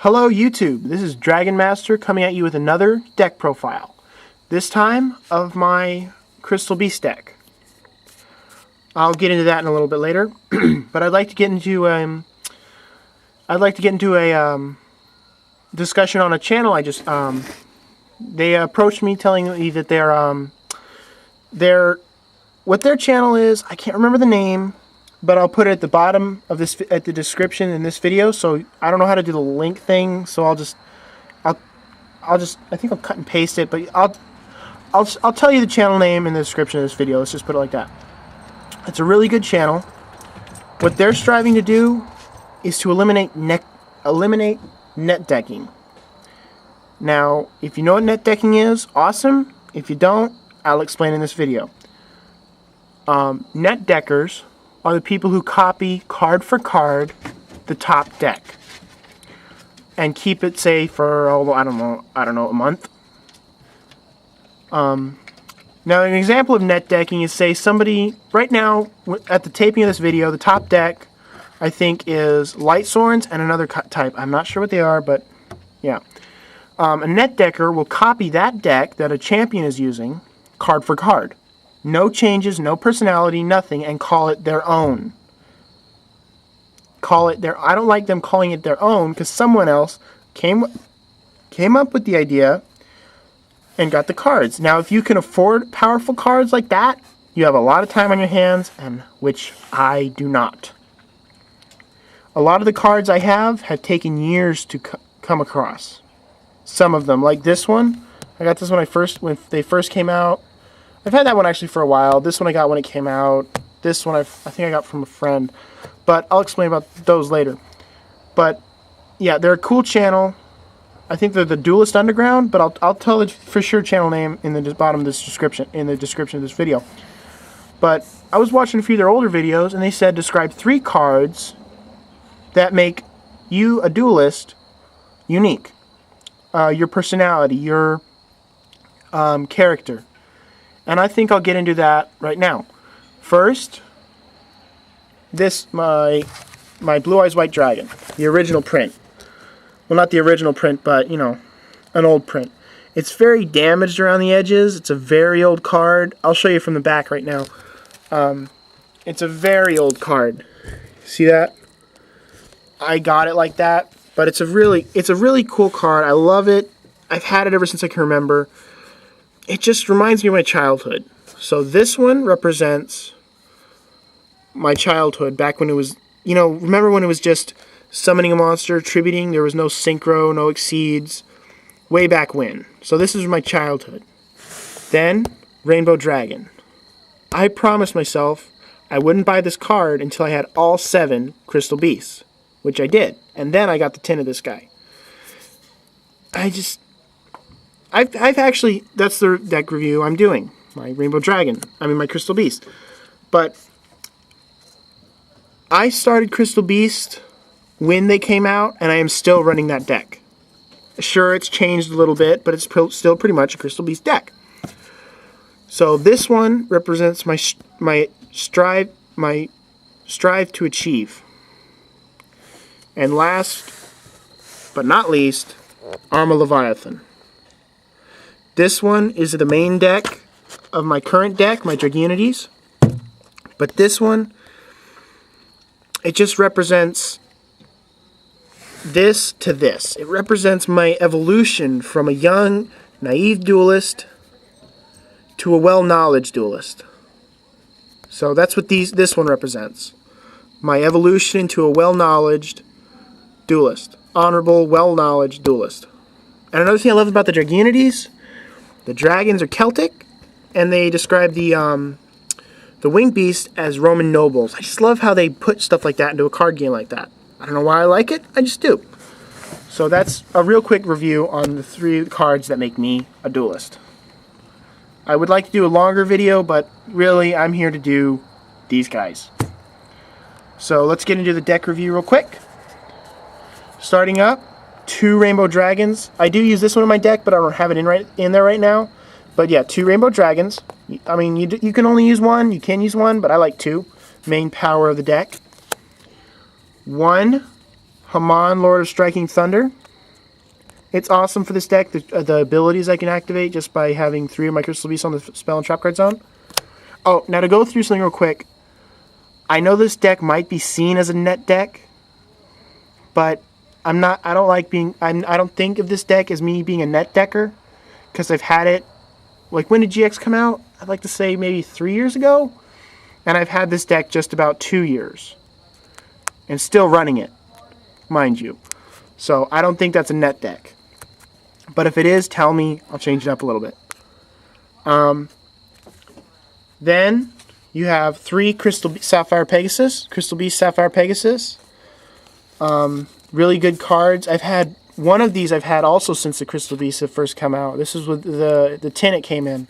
Hello YouTube, this is Dragon Master coming at you with another deck profile. This time of my Crystal Beast deck. I'll get into that in a little bit later, but I'd like to get into a discussion on a channel I just they approached me telling me that what their channel is. I can't remember the name, but I'll put it at the bottom of this, at the description in this video. So I don't know how to do the link thing, so I think I'll cut and paste it, but I'll tell you the channel name in the description of this video. Let's just put it like that. It's a really good channel. What they're striving to do is to eliminate net decking. Now, if you know what net decking is, awesome. If you don't, I'll explain in this video. Net deckers are the people who copy card for card the top deck and keep it, say, for I don't know, a month. Now, an example of net decking is, say, somebody right now at the taping of this video, the top deck I think is Light Swords and another type. I'm not sure what they are, but yeah. A net decker will copy that deck that a champion is using, card for card. No changes, no personality, nothing, and call it their own. I don't like them calling it their own because someone else came up with the idea and got the cards. Now, if you can afford powerful cards like that, you have a lot of time on your hands, and which I do not. A lot of the cards I have taken years to come across. Some of them, like this one, I got this when they first came out. I've had that one actually for a while. This one I got when it came out. This one I think I got from a friend. But I'll explain about those later. But yeah, they're a cool channel. I think they're the Duelist Underground, but I'll tell the for sure channel name in the bottom of this description, in the description of this video. But I was watching a few of their older videos, and they said describe 3 cards that make you, a duelist, unique. Your personality, your character. And I think I'll get into that right now. First, my Blue Eyes White Dragon, the original print. Well, not the original print, but, you know, an old print. It's very damaged around the edges. It's a very old card. I'll show you from the back right now. It's a very old card. See that? I got it like that, but it's a really cool card. I love it. I've had it ever since I can remember. It just reminds me of my childhood. So this one represents my childhood, back when it was, you know, remember when it was just summoning a monster, tributing, there was no synchro, no exceeds, way back when. So this is my childhood. Then, Rainbow Dragon. I promised myself I wouldn't buy this card until I had all 7 Crystal Beasts, which I did. And then I got the 10 of this guy. I've actually, that's the deck review I'm doing. My Rainbow Dragon. I mean, my Crystal Beast. But I started Crystal Beast when they came out, and I am still running that deck. Sure, it's changed a little bit, but it's still pretty much a Crystal Beast deck. So this one represents my strive to achieve. And last but not least, Arma Leviathan. This one is the main deck of my current deck, my Dragonides. But this one, it just represents this to this. It represents my evolution from a young, naive duelist to a well-knowledge duelist. So that's what this one represents. My evolution into a well-knowledged duelist. Honorable, well-knowledged duelist. And another thing I love about the Dragonides, the dragons are Celtic, and they describe the winged beast as Roman nobles. I just love how they put stuff like that into a card game like that. I don't know why I like it, I just do. So that's a real quick review on the 3 cards that make me a duelist. I would like to do a longer video, but really I'm here to do these guys. So let's get into the deck review real quick. Starting up, 2 Rainbow Dragons. I do use this one in my deck, but I don't have it in there right now. But yeah, 2 Rainbow Dragons. I mean, you can only use 1. You can use 1, but I like 2. Main power of the deck. 1 Haman, Lord of Striking Thunder. It's awesome for this deck, the abilities I can activate just by having 3 of my Crystal Beasts on the spell and trap card zone. Oh, now to go through something real quick. I know this deck might be seen as a net deck, but I don't think of this deck as me being a net decker, because I've had it, like, when did GX come out? I'd like to say maybe 3 years ago, and I've had this deck just about 2 years, and still running it, mind you. So I don't think that's a net deck. But if it is, tell me, I'll change it up a little bit. Then you have 3 Crystal Beast Sapphire Pegasus. Really good cards. I've had one of these also since the Crystal Beasts have first come out. This is with the tin it came in.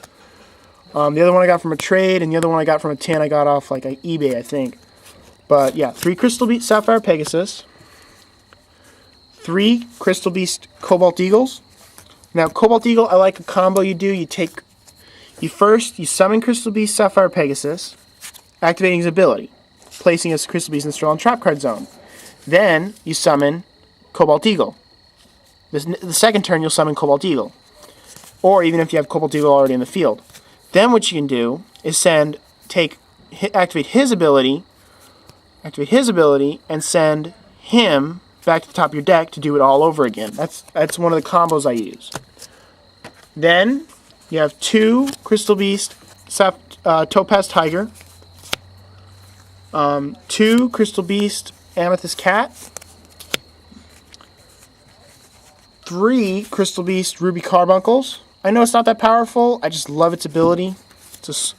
The other one I got from a trade, and the other one I got from a tin I got off like eBay, I think. But yeah, 3 Crystal Beast Sapphire Pegasus. 3 Crystal Beast Cobalt Eagles. Now, Cobalt Eagle, I like a combo you do. You summon Crystal Beast Sapphire Pegasus, activating his ability, placing his Crystal Beast in the Straw and Trap card zone. Then you summon Cobalt Eagle. The second turn you'll summon Cobalt Eagle, or even if you have Cobalt Eagle already in the field. Then what you can do is activate his ability, and send him back to the top of your deck to do it all over again. That's one of the combos I use. Then you have 2 Crystal Beast Topaz Tiger, 2 Crystal Beast Amethyst Cat, 3 Crystal Beast Ruby Carbuncles. I know it's not that powerful, I just love its ability.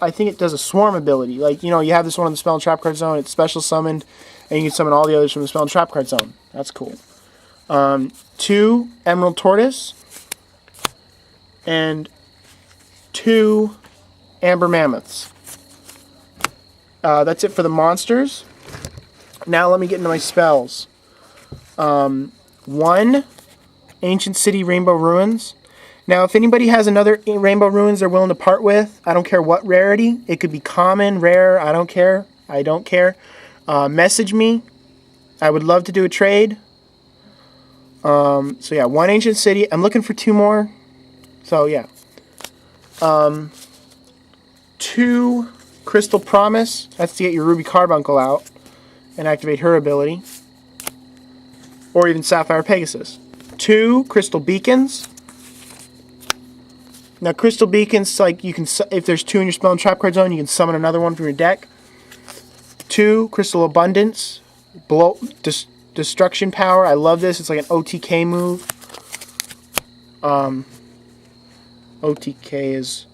I think it does a swarm ability. Like, you have this one in the Spell and Trap card zone, it's special summoned, and you can summon all the others from the Spell and Trap card zone. That's cool. 2 Emerald Tortoise, and 2 Amber Mammoths. That's it for the monsters. Now let me get into my spells. 1 Ancient City Rainbow Ruins. Now, if anybody has another Rainbow Ruins they're willing to part with, I don't care what rarity. It could be common, rare, I don't care. Message me. I would love to do a trade. So yeah, 1 Ancient City. I'm looking for 2 more. So yeah. 2 Crystal Promise. That's to get your Ruby Carbuncle out and activate her ability. Or even Sapphire Pegasus. 2 Crystal Beacons. Now, Crystal Beacons, like, if there's 2 in your Spell and Trap card zone, you can summon another one from your deck. 2 Crystal Abundance. Destruction Power. I love this. It's like an OTK move. OTK is...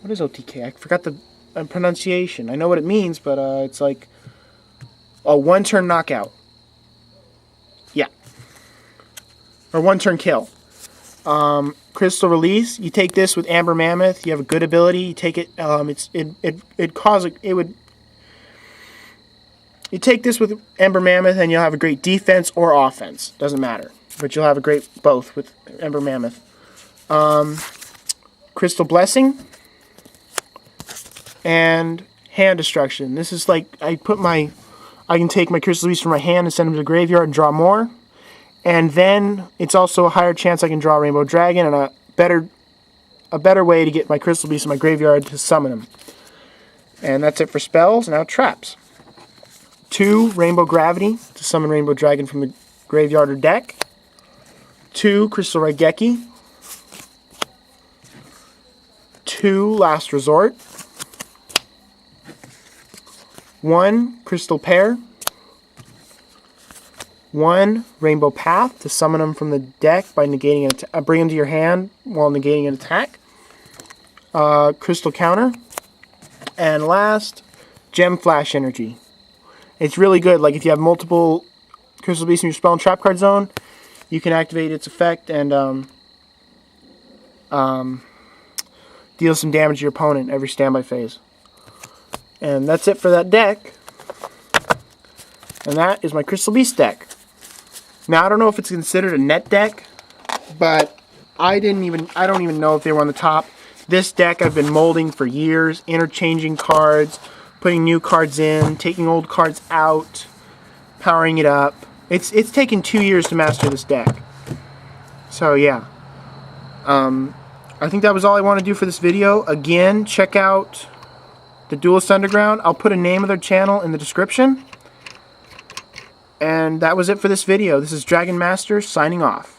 What is OTK? I forgot the pronunciation. I know what it means, but it's like... Oh, 1-turn knockout. Yeah. Or 1-turn kill. Crystal Release. You take this with Amber Mammoth. You have a good ability. You take it. You take this with Amber Mammoth, and you'll have a great defense or offense. Doesn't matter, but you'll have a great both with Amber Mammoth. Crystal Blessing and Hand Destruction. This is like I can take my Crystal Beast from my hand and send them to the graveyard and draw more. And then it's also a higher chance I can draw Rainbow Dragon and a better way to get my Crystal Beast in my graveyard to summon them. And that's it for spells. Now traps. 2 Rainbow Gravity to summon Rainbow Dragon from the graveyard or deck. 2 Crystal Raigeki. 2 Last Resort. 1 Crystal Pair. 1 Rainbow Path to summon them from the deck by negating bring them to your hand while negating an attack. Crystal Counter. And last, Gem Flash Energy. It's really good. Like, if you have multiple Crystal Beasts in your Spell and Trap card zone, you can activate its effect and deal some damage to your opponent every standby phase. And that's it for that deck. And that is my Crystal Beast deck. Now, I don't know if it's considered a net deck, but I don't even know if they were on the top. This deck I've been molding for years, interchanging cards, putting new cards in, taking old cards out, powering it up. It's taken 2 years to master this deck. So yeah, I think that was all I want to do for this video. Again, check out the Duelist Underground. I'll put a name of their channel in the description. And that was it for this video. This is Dragon Master signing off.